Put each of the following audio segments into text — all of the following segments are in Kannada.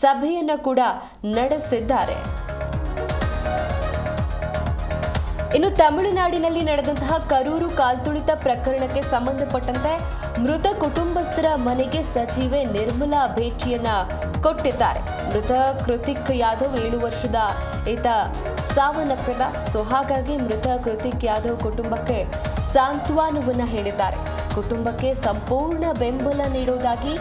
ಸಭೆಯನ್ನು ಕೂಡ ನಡೆಸಿದ್ದಾರೆ. ಇನ್ನು ತಮಿಳುನಾಡಿನಲ್ಲಿ ನಡೆದಂತಹ ಕರೂರು ಕಾಲ್ತುಳಿತ ಪ್ರಕರಣಕ್ಕೆ ಸಂಬಂಧಪಟ್ಟಂತೆ ಮೃತ ಕುಟುಂಬಸ್ಥರ ಮನೆಗೆ ಸಚಿವೆ ನಿರ್ಮಲಾ ಭೇಟಿಯನ್ನ ಕೊಟ್ಟಿದ್ದಾರೆ. ಮೃತ ಕೃತಿಕ್ ಯಾದವ್ 7 ವರ್ಷದ ಈತ ಸಾವನ್ನಪ್ಪಿದ. ಹಾಗಾಗಿ ಮೃತ ಕೃತಿಕ್ ಯಾದವ್ ಕುಟುಂಬಕ್ಕೆ ಸಾಂತ್ವನವನ್ನ ಹೇಳಿದ್ದಾರೆ. ಕುಟುಂಬಕ್ಕೆ ಸಂಪೂರ್ಣ ಬೆಂಬಲ ನೀಡುವುದಾಗಿ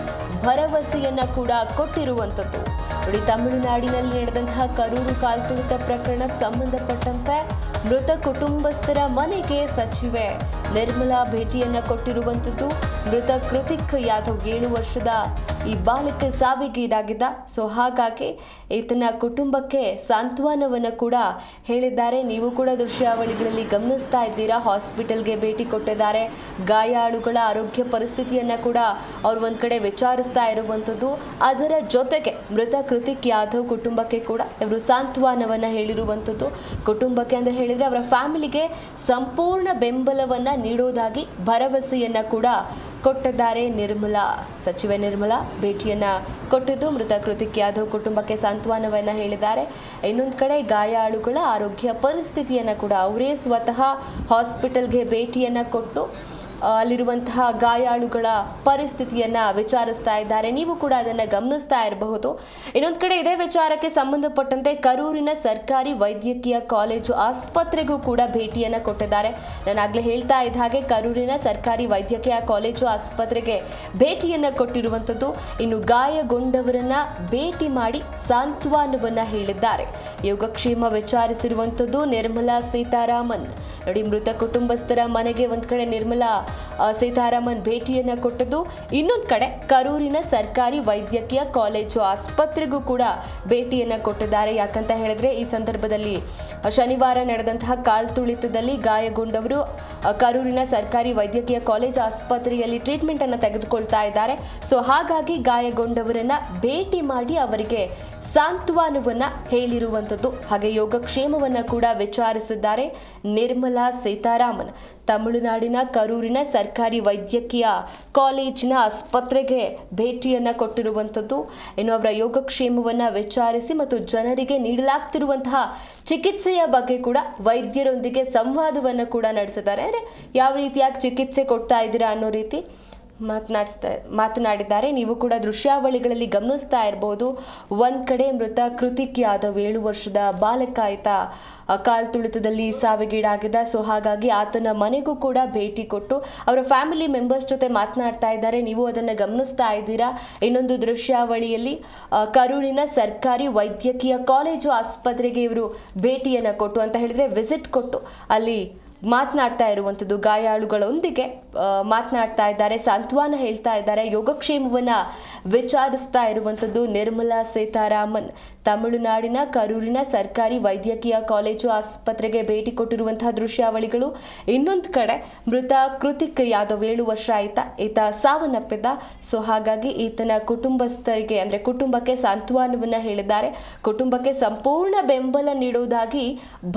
ಭರವಸೆಯನ್ನ ಕೂಡ ಕೊಟ್ಟಿರುವಂತದ್ದು. ನೋಡಿ, ತಮಿಳುನಾಡಿನಲ್ಲಿ ನಡೆದಂತಹ ಕರೂರು ಕಾಲ್ತುಳಿತ ಪ್ರಕರಣಕ್ಕೆ ಸಂಬಂಧಪಟ್ಟಂತೆ ಮೃತ ಕುಟುಂಬಸ್ಥರ ಮನೆಗೆ ಸಚಿವೆ ನಿರ್ಮಲಾ ಭೇಟಿಯನ್ನ ಕೊಟ್ಟಿರುವಂತದ್ದು. ಮೃತ ಕೃತಿಕ್ ಯಾದವ್ 7 ವರ್ಷದ ಈ ಬಾಲಕ ಸಾವಿಗೀಡಾಗಿದ್ದ. ಹಾಗಾಗಿ ಈತನ ಕುಟುಂಬಕ್ಕೆ ಸಾಂತ್ವನವನ್ನ ಕೂಡ ಹೇಳಿದ್ದಾರೆ. ನೀವು ಕೂಡ ದೃಶ್ಯಾವಳಿಗಳಲ್ಲಿ ಗಮನಿಸ್ತಾ ಇದ್ದೀರಾ. ಹಾಸ್ಪಿಟಲ್ಗೆ ಭೇಟಿ ಕೊಟ್ಟಿದ್ದಾರೆ. ಗಾಯಾಳುಗಳ ಆರೋಗ್ಯ ಪರಿಸ್ಥಿತಿಯನ್ನ ಕೂಡ ಅವ್ರು ಒಂದ್ ಕಡೆ ವಿಚಾರಿಸ್ತಾ ಇರುವಂತದ್ದು. ಅದರ ಜೊತೆಗೆ ಮೃತ ಕೃತಿಕ್ ಯಾದವ್ ಕುಟುಂಬಕ್ಕೆ ಕೂಡ ಇವರು ಸಾಂತ್ವನವನ್ನ ಹೇಳಿರುವಂತದ್ದು. ಕುಟುಂಬಕ್ಕೆ ಅಂದ್ರೆ ಹೇಳಿದ್ರೆ ಅವರ ಫ್ಯಾಮಿಲಿಗೆ ಸಂಪೂರ್ಣ ಬೆಂಬಲವನ್ನ ನೀಡೋದಾಗಿ ಭರವಸೆಯನ್ನ ಕೂಡ ಕೊಟ್ಟಿದ್ದಾರೆ. ಸಚಿವೆ ನಿರ್ಮಲಾ ಭೇಟಿಯನ್ನ ಕೊಟ್ಟಿದ್ದು ಮೃತ ಕೃತಿಕ್ ಯಾದವ್ ಕುಟುಂಬಕ್ಕೆ ಸಾಂತ್ವನವನ್ನ ಹೇಳಿದ್ದಾರೆ. ಇನ್ನೊಂದು ಕಡೆ ಗಾಯಾಳುಗಳ ಆರೋಗ್ಯ ಪರಿಸ್ಥಿತಿಯನ್ನ ಕೂಡ ಅವರೇ ಸ್ವತಃ ಹಾಸ್ಪಿಟಲ್ಗೆ ಭೇಟಿಯನ್ನ ಕೊಟ್ಟು ಅಲ್ಲಿರುವಂತಹ ಗಾಯಾಳುಗಳ ಪರಿಸ್ಥಿತಿಯನ್ನ ವಿಚಾರಿಸ್ತಾ ಇದ್ದಾರೆ. ನೀವು ಕೂಡ ಅದನ್ನ ಗಮನಿಸ್ತಾ ಇರಬಹುದು. ಇನ್ನೊಂದು ಕಡೆ ಇದೇ ವಿಚಾರಕ್ಕೆ ಸಂಬಂಧಪಟ್ಟಂತೆ ಕರೂರಿನ ಸರ್ಕಾರಿ ವೈದ್ಯಕೀಯ ಕಾಲೇಜು ಆಸ್ಪತ್ರೆಗೂ ಕೂಡ ಭೇಟಿಯನ್ನ ಕೊಟ್ಟಿದ್ದಾರೆ. ನಾನು ಆಗ್ಲೇ ಹೇಳ್ತಾ ಇದ್ದ ಹಾಗೆ ಕರೂರಿನ ಸರ್ಕಾರಿ ವೈದ್ಯಕೀಯ ಕಾಲೇಜು ಆಸ್ಪತ್ರೆಗೆ ಭೇಟಿಯನ್ನ ಕೊಟ್ಟಿರುವಂತದ್ದು. ಇನ್ನು ಗಾಯಗೊಂಡವರನ್ನ ಭೇಟಿ ಮಾಡಿ ಸಾಂತ್ವನವನ್ನ ಹೇಳಿದ್ದಾರೆ. ಯೋಗಕ್ಷೇಮ ವಿಚಾರಿಸಿರುವಂತದ್ದು ನಿರ್ಮಲಾ ಸೀತಾರಾಮನ್. ನೋಡಿ, ಮೃತ ಕುಟುಂಬಸ್ಥರ ಮನೆಗೆ ಒಂದ್ ಕಡೆ ನಿರ್ಮಲಾ ಸೀತಾರಾಮನ್ ಭೇಟಿಯನ್ನ ಕೊಟ್ಟದ್ದು. ಇನ್ನೊಂದು ಕಡೆ ಕರೂರಿನ ಸರ್ಕಾರಿ ವೈದ್ಯಕೀಯ ಕಾಲೇಜು ಆಸ್ಪತ್ರೆಗೂ ಕೂಡ ಭೇಟಿಯನ್ನ ಕೊಟ್ಟಿದ್ದಾರೆ. ಯಾಕಂತ ಹೇಳಿದ್ರೆ ಈ ಸಂದರ್ಭದಲ್ಲಿ ಶನಿವಾರ ನಡೆದಂತಹ ಕಾಲ್ತುಳಿತದಲ್ಲಿ ಗಾಯಗೊಂಡವರು ಕರೂರಿನ ಸರ್ಕಾರಿ ವೈದ್ಯಕೀಯ ಕಾಲೇಜು ಆಸ್ಪತ್ರೆಯಲ್ಲಿ ಟ್ರೀಟ್ಮೆಂಟ್ ಅನ್ನು ತೆಗೆದುಕೊಳ್ತಾ ಇದ್ದಾರೆ. ಹಾಗಾಗಿ ಗಾಯಗೊಂಡವರನ್ನ ಭೇಟಿ ಮಾಡಿ ಅವರಿಗೆ ಸಾಂತ್ವನವನ್ನ ಹೇಳಿರುವಂತದ್ದು. ಹಾಗೆ ಯೋಗಕ್ಷೇಮವನ್ನ ಕೂಡ ವಿಚಾರಿಸಿದ್ದಾರೆ ನಿರ್ಮಲಾ ಸೀತಾರಾಮನ್. ತಮಿಳುನಾಡಿನ ಕರೂರಿನ ಸರ್ಕಾರಿ ವೈದ್ಯಕೀಯ ಕಾಲೇಜಿನ ಆಸ್ಪತ್ರೆಗೆ ಭೇಟಿಯನ್ನ ಕೊಟ್ಟಿರುವಂತದ್ದು. ಇನ್ನು ಅವರ ಯೋಗಕ್ಷೇಮವನ್ನ ವಿಚಾರಿಸಿ ಮತ್ತು ಜನರಿಗೆ ನೀಡಲಾಗ್ತಿರುವಂತಹ ಚಿಕಿತ್ಸೆಯ ಬಗ್ಗೆ ಕೂಡ ವೈದ್ಯರೊಂದಿಗೆ ಸಂವಾದವನ್ನು ಕೂಡ ನಡೆಸಿದ್ದಾರೆ. ಅಂದರೆ ಯಾವ ರೀತಿಯಾಗಿ ಚಿಕಿತ್ಸೆ ಕೊಡ್ತಾ ಇದ್ದೀರಾ ಅನ್ನೋ ರೀತಿ ಮಾತನಾಡಿದ್ದಾರೆ. ನೀವು ಕೂಡ ದೃಶ್ಯಾವಳಿಗಳಲ್ಲಿ ಗಮನಿಸ್ತಾ ಇರಬಹುದು. ಒಂದ್ ಕಡೆ ಮೃತ ಕೃತಿಕ್ ಯಾದವ್ 7 ವರ್ಷದ ಬಾಲಕ ಈತ ಕಾಲ್ತುಳಿತದಲ್ಲಿ ಸಾವಿಗೀಡಾಗಿದ್ದ. ಹಾಗಾಗಿ ಆತನ ಮನೆಗೂ ಕೂಡ ಭೇಟಿ ಕೊಟ್ಟು ಅವರ ಫ್ಯಾಮಿಲಿ ಮೆಂಬರ್ಸ್ ಜೊತೆ ಮಾತನಾಡ್ತಾ ಇದ್ದಾರೆ. ನೀವು ಅದನ್ನ ಗಮನಿಸ್ತಾ ಇದ್ದೀರಾ. ಇನ್ನೊಂದು ದೃಶ್ಯಾವಳಿಯಲ್ಲಿ ಕರೂರಿನ ಸರ್ಕಾರಿ ವೈದ್ಯಕೀಯ ಕಾಲೇಜು ಆಸ್ಪತ್ರೆಗೆ ಇವರು ಭೇಟಿಯನ್ನ ಕೊಟ್ಟು ಅಂತ ಹೇಳಿದ್ರೆ ವಿಸಿಟ್ ಕೊಟ್ಟು ಅಲ್ಲಿ ಮಾತನಾಡ್ತಾ ಇರುವಂಥದ್ದು. ಗಾಯಾಳುಗಳೊಂದಿಗೆ ಮಾತನಾಡ್ತಾ ಇದ್ದಾರೆ, ಸಾಂತ್ವನ ಹೇಳ್ತಾ ಇದ್ದಾರೆ, ಯೋಗಕ್ಷೇಮವನ್ನ ವಿಚಾರಿಸ್ತಾ ಇರುವಂಥದ್ದು ನಿರ್ಮಲಾ ಸೀತಾರಾಮನ್. ತಮಿಳುನಾಡಿನ ಕರೂರಿನ ಸರ್ಕಾರಿ ವೈದ್ಯಕೀಯ ಕಾಲೇಜು ಆಸ್ಪತ್ರೆಗೆ ಭೇಟಿ ಕೊಟ್ಟಿರುವಂತಹ ದೃಶ್ಯಾವಳಿಗಳು. ಇನ್ನೊಂದು ಕಡೆ ಮೃತ ಕೃತಿಕ್ ಯಾದವ್ 7 ವರ್ಷ ಈತ ಸಾವನ್ನಪ್ಪಿದ್ದ. ಹಾಗಾಗಿ ಈತನ ಕುಟುಂಬಸ್ಥರಿಗೆ ಅಂದ್ರೆ ಕುಟುಂಬಕ್ಕೆ ಸಾಂತ್ವನವನ್ನ ಹೇಳಿದ್ದಾರೆ. ಕುಟುಂಬಕ್ಕೆ ಸಂಪೂರ್ಣ ಬೆಂಬಲ ನೀಡುವುದಾಗಿ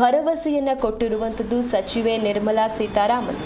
ಭರವಸೆಯನ್ನ ಕೊಟ್ಟಿರುವಂಥದ್ದು ಸಚಿವೆ ನಿರ್ಮಲಾ ಸೀತಾರಾಮನ್.